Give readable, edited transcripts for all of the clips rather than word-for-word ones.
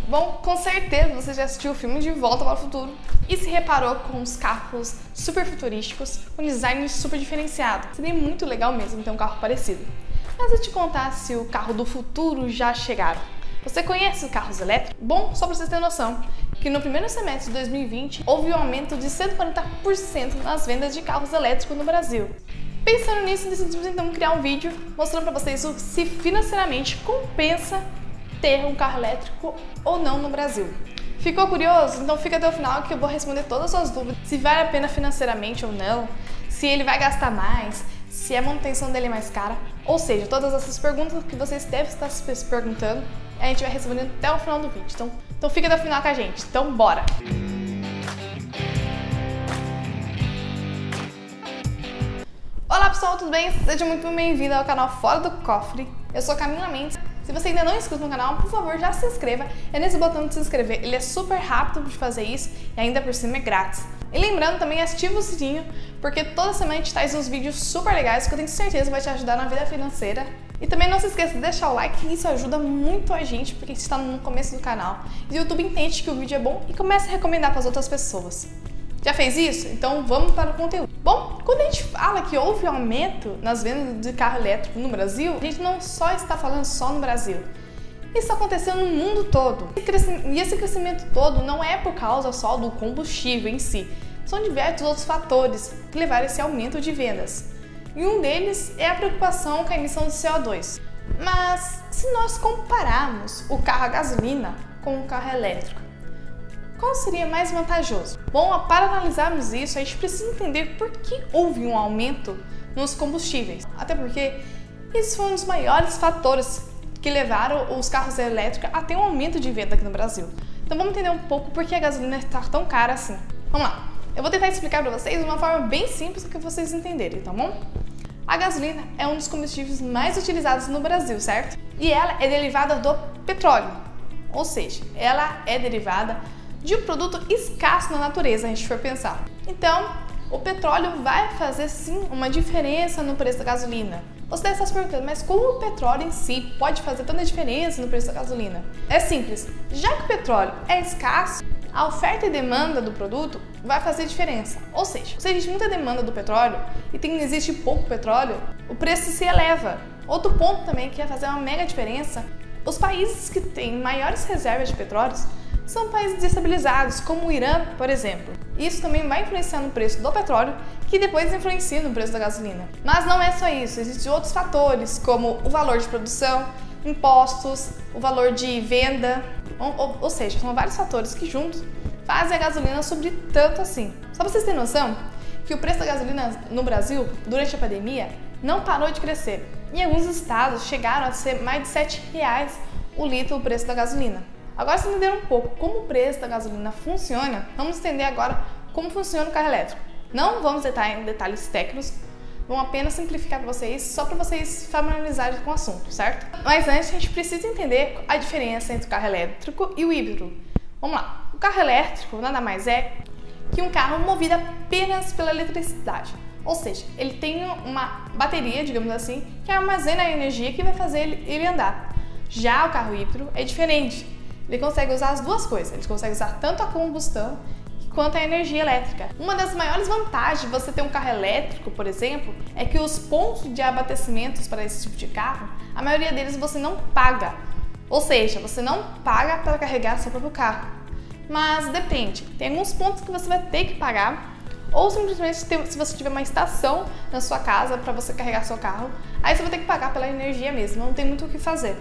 Bom, com certeza você já assistiu o filme De Volta para o Futuro e se reparou com os carros super futurísticos, com design super diferenciado. Seria muito legal mesmo ter um carro parecido. Mas eu te contar se o carro do futuro já chegaram. Você conhece os carros elétricos? Bom, só para vocês terem noção, que no primeiro semestre de 2020 houve um aumento de 140% nas vendas de carros elétricos no Brasil. Pensando nisso, decidimos então criar um vídeo mostrando para vocês se financeiramente compensa ter um carro elétrico ou não no Brasil. Ficou curioso? Então fica até o final que eu vou responder todas as suas dúvidas, se vale a pena financeiramente ou não, se ele vai gastar mais, se a manutenção dele é mais cara, ou seja, todas essas perguntas que vocês devem estar se perguntando, a gente vai respondendo até o final do vídeo. Então fica até o final com a gente. Então bora! Olá pessoal, tudo bem? Seja muito bem-vindo ao canal Fora do Cofre. Eu sou Camila Mendes. Se você ainda não é inscrito no canal, por favor, já se inscreva. É nesse botão de se inscrever. Ele é super rápido de fazer isso e ainda por cima é grátis. E lembrando também, ativa o sininho, porque toda semana a gente traz uns vídeos super legais que eu tenho certeza vai te ajudar na vida financeira. E também não se esqueça de deixar o like, que isso ajuda muito a gente, porque a gente está no começo do canal. E o YouTube entende que o vídeo é bom e começa a recomendar para as outras pessoas. Já fez isso? Então vamos para o conteúdo. Bom, quando a gente fala que houve um aumento nas vendas de carro elétrico no Brasil, a gente não só está falando só no Brasil. Isso aconteceu no mundo todo. E esse crescimento todo não é por causa só do combustível em si. São diversos outros fatores que levaram a esse aumento de vendas. E um deles é a preocupação com a emissão de CO2. Mas se nós compararmos o carro a gasolina com o carro elétrico, qual seria mais vantajoso? Bom, para analisarmos isso, a gente precisa entender por que houve um aumento nos combustíveis. Até porque esse foi um dos maiores fatores que levaram os carros elétricos a ter um aumento de venda aqui no Brasil. Então vamos entender um pouco por que a gasolina está tão cara assim. Vamos lá, eu vou tentar explicar para vocês de uma forma bem simples para que vocês entenderem, tá bom? A gasolina é um dos combustíveis mais utilizados no Brasil, certo? E ela é derivada do petróleo, ou seja, ela é derivada de um produto escasso na natureza, a gente for pensar. Então, o petróleo vai fazer sim uma diferença no preço da gasolina. Você deve estar se perguntando, mas como o petróleo em si pode fazer tanta diferença no preço da gasolina? É simples, já que o petróleo é escasso, a oferta e demanda do produto vai fazer diferença. Ou seja, se existe muita demanda do petróleo e existe pouco petróleo, o preço se eleva. Outro ponto também que vai fazer uma mega diferença, os países que têm maiores reservas de petróleo são países desestabilizados, como o Irã, por exemplo. Isso também vai influenciar no preço do petróleo, que depois influencia no preço da gasolina. Mas não é só isso, existem outros fatores, como o valor de produção, impostos, o valor de venda, ou seja, são vários fatores que juntos fazem a gasolina subir tanto assim. Só para vocês terem noção, que o preço da gasolina no Brasil, durante a pandemia, não parou de crescer. Em alguns estados chegaram a ser mais de R$7 o litro o preço da gasolina. Agora, se entenderam um pouco como o preço da gasolina funciona, vamos entender agora como funciona o carro elétrico. Não vamos entrar em detalhes técnicos, vamos apenas simplificar para vocês, só para vocês familiarizarem com o assunto, certo? Mas antes, a gente precisa entender a diferença entre o carro elétrico e o híbrido. Vamos lá, o carro elétrico nada mais é que um carro movido apenas pela eletricidade. Ou seja, ele tem uma bateria, digamos assim, que armazena a energia que vai fazer ele andar. Já o carro híbrido é diferente. Ele consegue usar as duas coisas, ele consegue usar tanto a combustão quanto a energia elétrica. Uma das maiores vantagens de você ter um carro elétrico, por exemplo, é que os pontos de abastecimentos para esse tipo de carro, a maioria deles você não paga. Ou seja, você não paga para carregar seu próprio carro. Mas depende, tem alguns pontos que você vai ter que pagar, ou simplesmente se você tiver uma estação na sua casa para você carregar seu carro, aí você vai ter que pagar pela energia mesmo, não tem muito o que fazer.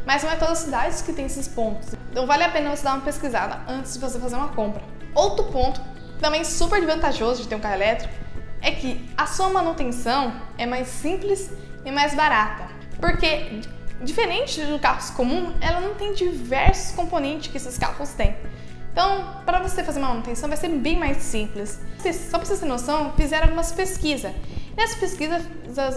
Mas não é todas as cidades que tem esses pontos, então vale a pena você dar uma pesquisada antes de você fazer uma compra. Outro ponto, também super vantajoso de ter um carro elétrico, é que a sua manutenção é mais simples e mais barata. Porque, diferente dos carros comuns, ela não tem diversos componentes que esses carros têm. Então, para você fazer uma manutenção vai ser bem mais simples. Só para vocês terem noção, fizeram algumas pesquisas. Nessas pesquisas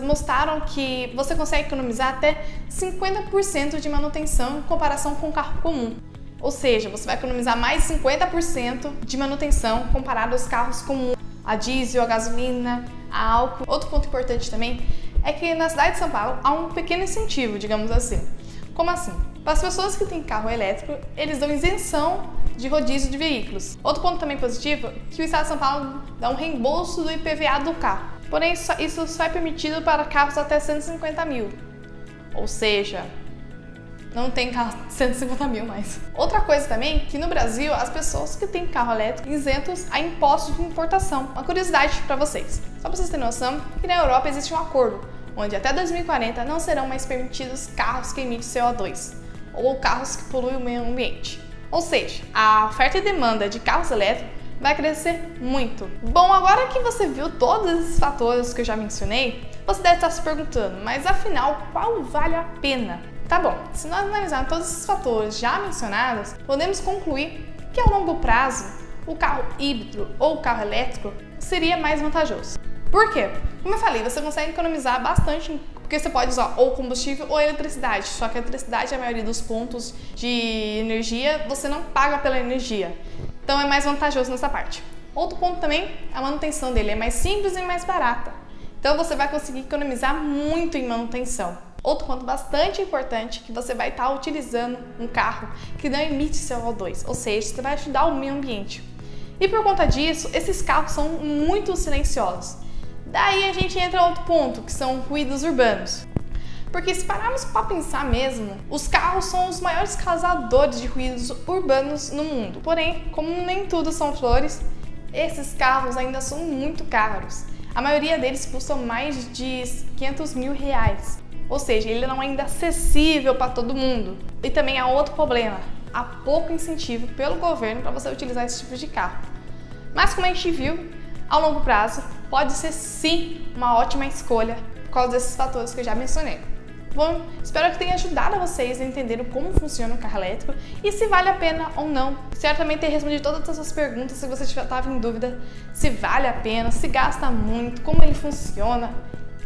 mostraram que você consegue economizar até 50% de manutenção em comparação com um carro comum. Ou seja, você vai economizar mais de 50% de manutenção comparado aos carros comuns, a diesel, a gasolina, a álcool. Outro ponto importante também é que na cidade de São Paulo há um pequeno incentivo, digamos assim. Como assim? Para as pessoas que têm carro elétrico, eles dão isenção de rodízio de veículos. Outro ponto também positivo é que o Estado de São Paulo dá um reembolso do IPVA do carro. Porém, isso só é permitido para carros até 150 mil. Ou seja, não tem carro de 150 mil mais. Outra coisa também, que no Brasil, as pessoas que têm carro elétrico isentos a impostos de importação. Uma curiosidade para vocês. Só para vocês terem noção, que na Europa existe um acordo, onde até 2040 não serão mais permitidos carros que emitem CO2, ou carros que poluem o meio ambiente. Ou seja, a oferta e demanda de carros elétricos vai crescer muito. Bom, agora que você viu todos esses fatores que eu já mencionei, você deve estar se perguntando, mas afinal, qual vale a pena? Tá bom, se nós analisarmos todos esses fatores já mencionados, podemos concluir que a longo prazo, o carro híbrido ou o carro elétrico seria mais vantajoso. Por quê? Como eu falei, você consegue economizar bastante, porque você pode usar ou combustível ou eletricidade, só que a eletricidade, a maioria dos pontos de energia, você não paga pela energia. Então é mais vantajoso nessa parte. Outro ponto também, a manutenção dele é mais simples e mais barata. Então você vai conseguir economizar muito em manutenção. Outro ponto bastante importante é que você vai estar utilizando um carro que não emite CO2, ou seja, você vai ajudar o meio ambiente. E por conta disso, esses carros são muito silenciosos. Daí a gente entra em outro ponto, que são ruídos urbanos. Porque se pararmos para pensar mesmo, os carros são os maiores causadores de ruídos urbanos no mundo. Porém, como nem tudo são flores, esses carros ainda são muito caros. A maioria deles custam mais de 500 mil reais. Ou seja, ele não é ainda acessível para todo mundo. E também há outro problema, há pouco incentivo pelo governo para você utilizar esse tipo de carro. Mas como a gente viu, ao longo prazo, pode ser sim uma ótima escolha por causa desses fatores que eu já mencionei. Bom, espero que tenha ajudado a vocês a entenderem como funciona o carro elétrico e se vale a pena ou não. Certamente ter respondido todas as suas perguntas se você estava em dúvida se vale a pena, se gasta muito, como ele funciona.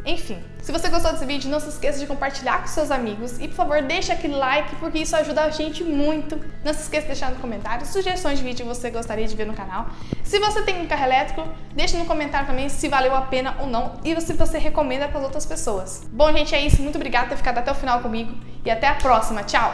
Enfim, se você gostou desse vídeo, não se esqueça de compartilhar com seus amigos e, por favor, deixe aquele like, porque isso ajuda a gente muito. Não se esqueça de deixar no comentário sugestões de vídeo que você gostaria de ver no canal. Se você tem um carro elétrico, deixe no comentário também se valeu a pena ou não e se você recomenda para as outras pessoas. Bom, gente, é isso. Muito obrigada por ter ficado até o final comigo e até a próxima. Tchau!